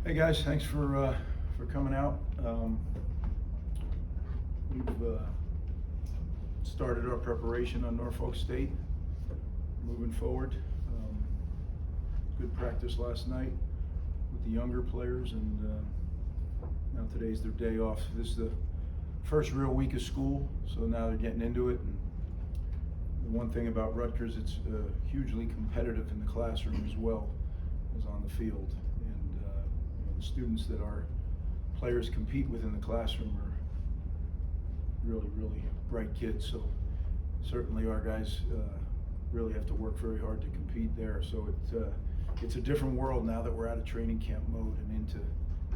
Hey guys, thanks for coming out. We've started our preparation on Norfolk State, moving forward. Good practice last night with the younger players, and now today's their day off. This is the first real week of school, so now they're getting into it. And the one thing about Rutgers, it's hugely competitive in the classroom as well as on the field. And the students that our players compete with in the classroom are really bright kids. So certainly our guys really have to work very hard to compete there. So it's a different world now that we're out of training camp mode and into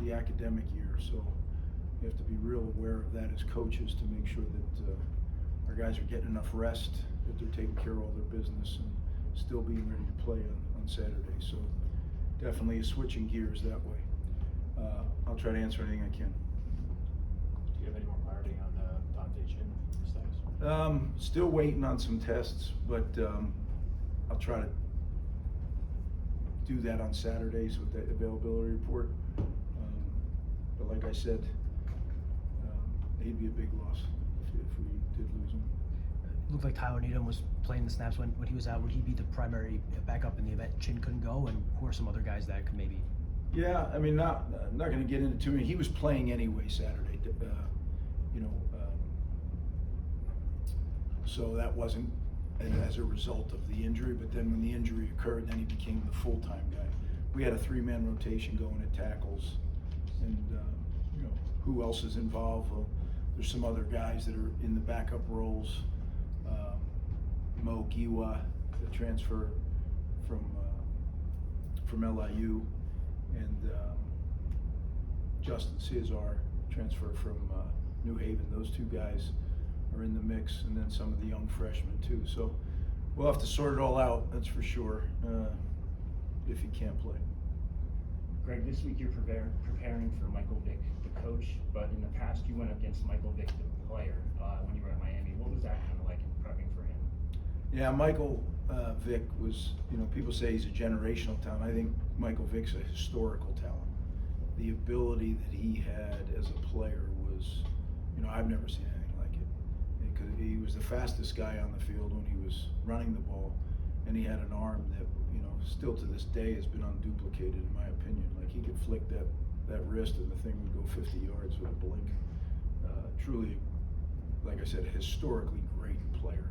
the academic year. So you have to be real aware of that as coaches to make sure that our guys are getting enough rest, that they're taking care of all their business and still being ready to play on Saturday. So definitely switching gears that way. I'll try to answer anything I can. Do you have any more clarity on Dante Chin status? Still waiting on some tests, but I'll try to do that on Saturdays with that availability report. But like I said, he'd be a big loss if we did lose him. It looked like Tyler Needham was playing the snaps when he was out. Would he be the primary backup in the event Chin couldn't go? And who are some other guys that could maybe? Yeah, I mean, not going to get into too many. He was playing anyway Saturday, so that wasn't as a result of the injury. But then when the injury occurred, then he became the full-time guy. We had a 3-man rotation going at tackles, and who else is involved? Well, there's some other guys that are in the backup roles. Mo Giwa, the transfer from LIU, and Justin Cesar, transfer from New Haven. Those two guys are in the mix, and then some of the young freshmen too. So we'll have to sort it all out, that's for sure, if he can't play. Greg, this week you're preparing for Michael Vick, the coach, but in the past you went against Michael Vick, the player, when you were at Miami. What was that kind of like in prepping for him? Yeah, Michael Vick was, people say he's a generational talent. I think Michael Vick's a historical talent. The ability that he had as a player was, I've never seen anything like it. He was the fastest guy on the field when he was running the ball, and he had an arm that, still to this day has been unduplicated in my opinion. Like, he could flick that wrist and the thing would go 50 yards with a blink. Truly, like I said, a historically great player.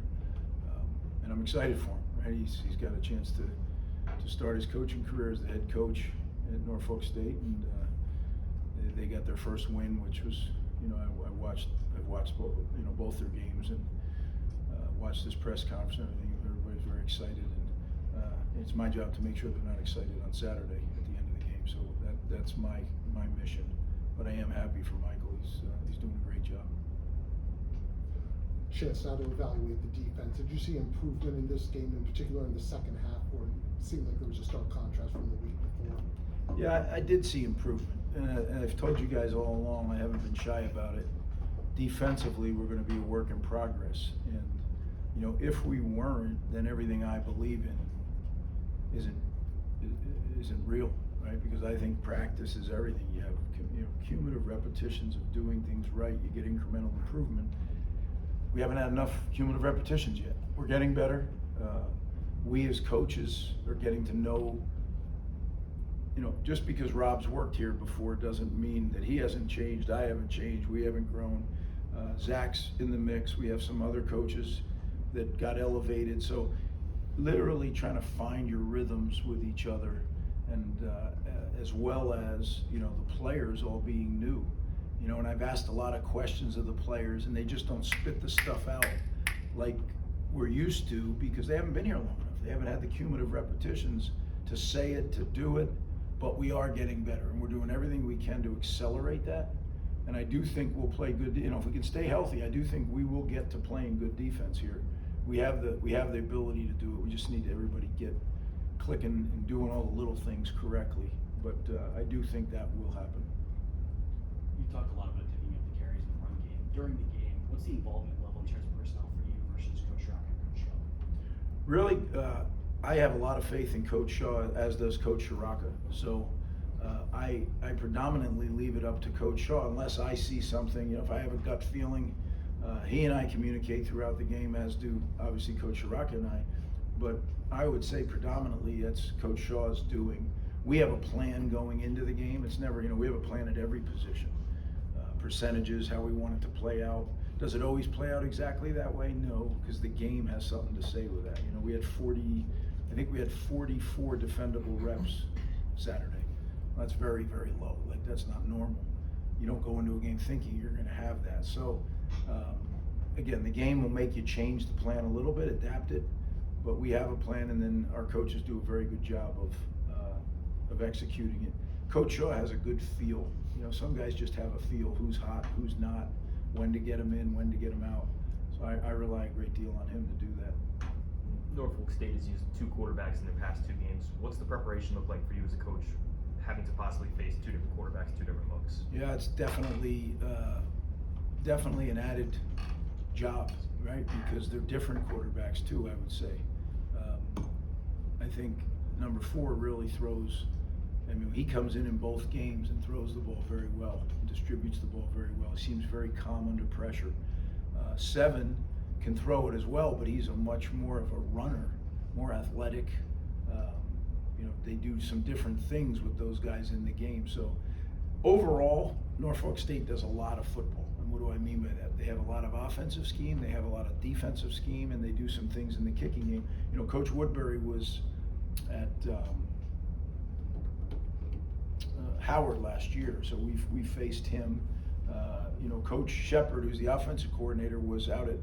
And I'm excited for him, right? He's got a chance to start his coaching career as the head coach at Norfolk State, and they got their first win, which was, I've watched both their games, and watched this press conference and everything. Everybody's very excited, and it's my job to make sure they're not excited on Saturday at the end of the game. So that's my mission. But I am happy for Michael. He's doing a great job. Chance now to evaluate the defense. Did you see improvement in this game, in particular in the second half, where it seemed like there was a stark contrast from the week before? Yeah, I did see improvement, and I've told you guys all along, I haven't been shy about it. Defensively, we're going to be a work in progress, and if we weren't, then everything I believe in isn't real, right? Because I think practice is everything. You have cumulative repetitions of doing things right. You get incremental improvement. We haven't had enough cumulative repetitions yet. We're getting better. We as coaches are getting to know, just because Rob's worked here before doesn't mean that he hasn't changed, I haven't changed, we haven't grown. Zach's in the mix. We have some other coaches that got elevated. So literally trying to find your rhythms with each other, and as well as, the players all being new. And I've asked a lot of questions of the players, and they just don't spit the stuff out like we're used to, because they haven't been here long enough. They haven't had the cumulative repetitions to say it, to do it, but we are getting better, and we're doing everything we can to accelerate that. And I do think we'll play good, if we can stay healthy, I do think we will get to playing good defense here. We have the ability to do it. We just need everybody get clicking and doing all the little things correctly. But I do think that will happen. You talked a lot about picking up the carries in the run game. During the game, what's the involvement level in terms of personnel for you versus Coach Rock and Coach Shaw? Really, I have a lot of faith in Coach Shaw, as does Coach Shiraka. So I predominantly leave it up to Coach Shaw unless I see something, you know, if I have a gut feeling. He and I communicate throughout the game, as do obviously Coach Shiraka and I, but I would say predominantly that's Coach Shaw's doing. We have a plan going into the game. It's never, you know, we have a plan at every position. Percentages, how we want it to play out. Does it always play out exactly that way? No, because the game has something to say with that. You know, we had 44 defendable reps Saturday. That's very, very low. Like, that's not normal. You don't go into a game thinking you're going to have that. So, again, the game will make you change the plan a little bit, adapt it, but we have a plan, and then our coaches do a very good job of executing it. Coach Shaw has a good feel. You know, some guys just have a feel who's hot, who's not, when to get them in, when to get them out. So I rely a great deal on him to do that. Norfolk State has used 2 quarterbacks in their past 2 games. What's the preparation look like for you as a coach, having to possibly face 2 different quarterbacks, 2 different looks? Yeah, it's definitely an added job, right? Because they're different quarterbacks too, I would say. I think number 4 really throws. I mean, he comes in both games and throws the ball very well, distributes the ball very well. He seems very calm under pressure. 7 can throw it as well, but he's a much more of a runner, more athletic. You know, they do some different things with those guys in the game. So overall, Norfolk State does a lot of football. And what do I mean by that? They have a lot of offensive scheme, they have a lot of defensive scheme, and they do some things in the kicking game. You know, Coach Woodbury was at Howard last year, so we faced him. You know, Coach Shepard, who's the offensive coordinator, was out at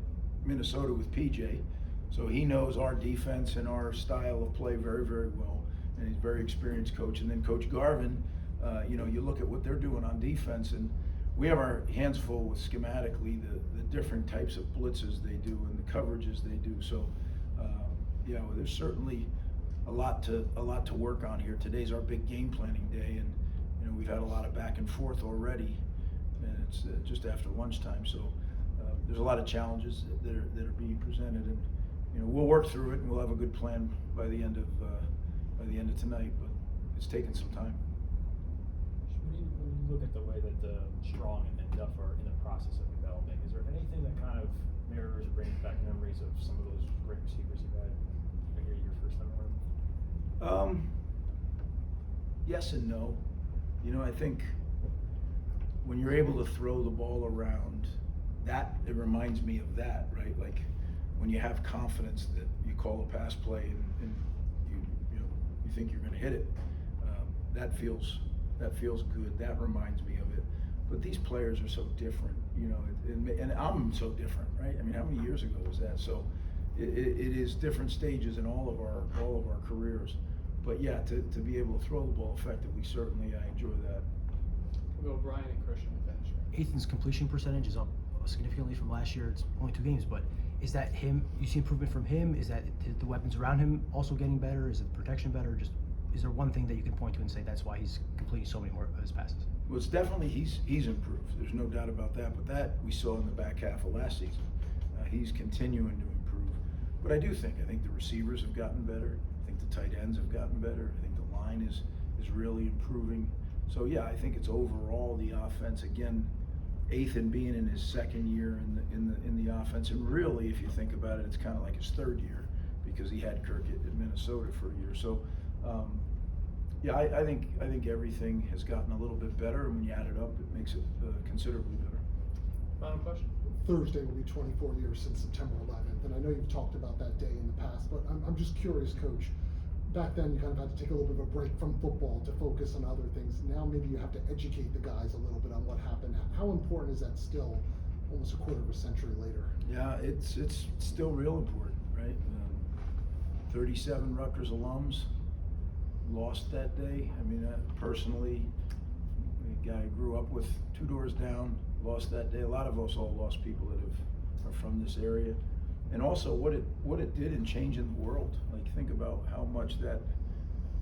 Minnesota with PJ, so he knows our defense and our style of play very, very well, and he's a very experienced coach. And then Coach Garvin, you know, you look at what they're doing on defense, and we have our hands full with schematically the different types of blitzes they do and the coverages they do. So, you know, there's certainly a lot to work on here. Today's our big game planning day, and you know, we've had a lot of back and forth already, and it's just after lunchtime. So there's a lot of challenges that are being presented, and you know, we'll work through it, and we'll have a good plan by the end of tonight. But it's taken some time. When you look at the way that Strong and Duff are in the process of developing, is there anything that kind of mirrors or brings back memories of some of those great receivers you had your first time around? Yes and no. You know, I think when you're able to throw the ball around, it reminds me of that, right? Like when you have confidence that you call a pass play and you think you're going to hit it, that feels good. That reminds me of it. But these players are so different, you know, and I'm so different, right? I mean, how many years ago was that? So it is different stages in all of our careers. But yeah, to be able to throw the ball effectively, certainly I enjoy that. We'll go Brian and Christian to finish. Ethan's completion percentage is up significantly from last year. It's only 2 games, but is that him? You see improvement from him? Is that the weapons around him also getting better? Is it the protection better? Just is there one thing that you can point to and say that's why he's completing so many more of his passes? Well, it's definitely he's improved. There's no doubt about that. But that we saw in the back half of last season. He's continuing to improve. But I think the receivers have gotten better. I think the tight ends have gotten better. I think the line is really improving. So yeah, I think it's overall the offense. Again, Ethan being in his 2nd year in the offense, and really, if you think about it, it's kind of like his 3rd year because he had Kirk at Minnesota for a year. So yeah, I think everything has gotten a little bit better, and when you add it up, it makes it considerably better. Final question? Thursday will be 24 years since September 11th, and I know you've talked about that day in the past, but I'm just curious, Coach. Back then, you kind of had to take a little bit of a break from football to focus on other things. Now maybe you have to educate the guys a little bit on what happened. How important is that still, almost a quarter of a century later? Yeah, it's still real important, right? 37 Rutgers alums lost that day. I mean, personally, a guy I grew up with 2 doors down, lost that day. A lot of us all lost people that are from this area. And also what it did in changing the world. Like, think about how much that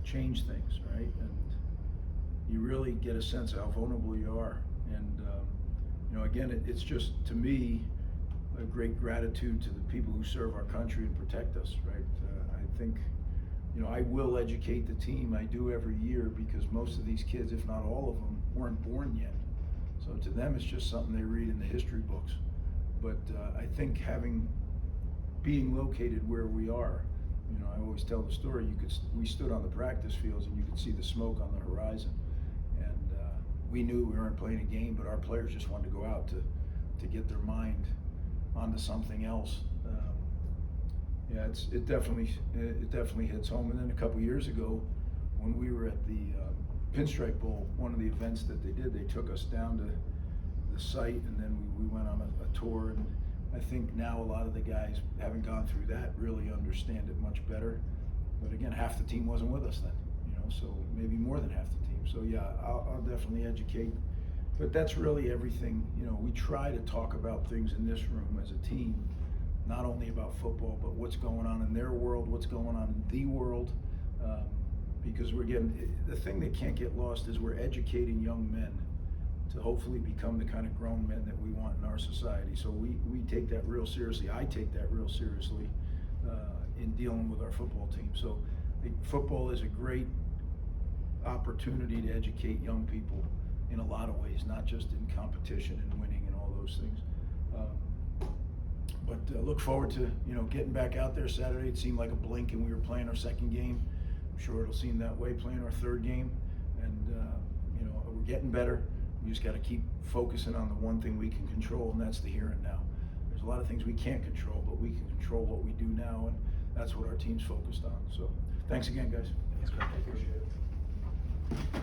changed things, right? And you really get a sense of how vulnerable you are. And you know, again, it's just, to me, a great gratitude to the people who serve our country and protect us, right? I think, you know, I will educate the team. I do every year because most of these kids, if not all of them, weren't born yet. So to them, it's just something they read in the history books. But I think being located where we are, you know, I always tell the story. We stood on the practice fields and you could see the smoke on the horizon, and we knew we weren't playing a game, but our players just wanted to go out to get their mind onto something else. Yeah, it definitely hits home. And then a couple years ago, when we were at the Pinstripe Bowl, one of the events that they did, they took us down to the site, and then we went on a tour. And I think now a lot of the guys, having gone through that, really understand it much better. But again, half the team wasn't with us then, you know, so maybe more than half the team. So yeah, I'll definitely educate. But that's really everything. You know, we try to talk about things in this room as a team, not only about football, but what's going on in their world, what's going on in the world. Because the thing that can't get lost is we're educating young men to hopefully become the kind of grown men that we want in our society. So we take that real seriously. I take that real seriously in dealing with our football team. So football is a great opportunity to educate young people in a lot of ways, not just in competition and winning and all those things. But look forward to, you know, getting back out there Saturday. It seemed like a blink and we were playing our second game. I'm sure it'll seem that way playing our third game. And, you know, we're getting better. We just got to keep focusing on the one thing we can control, and that's the here and now. There's a lot of things we can't control, but we can control what we do now, and that's what our team's focused on. So thanks again, guys. Thanks, Greg. Appreciate it.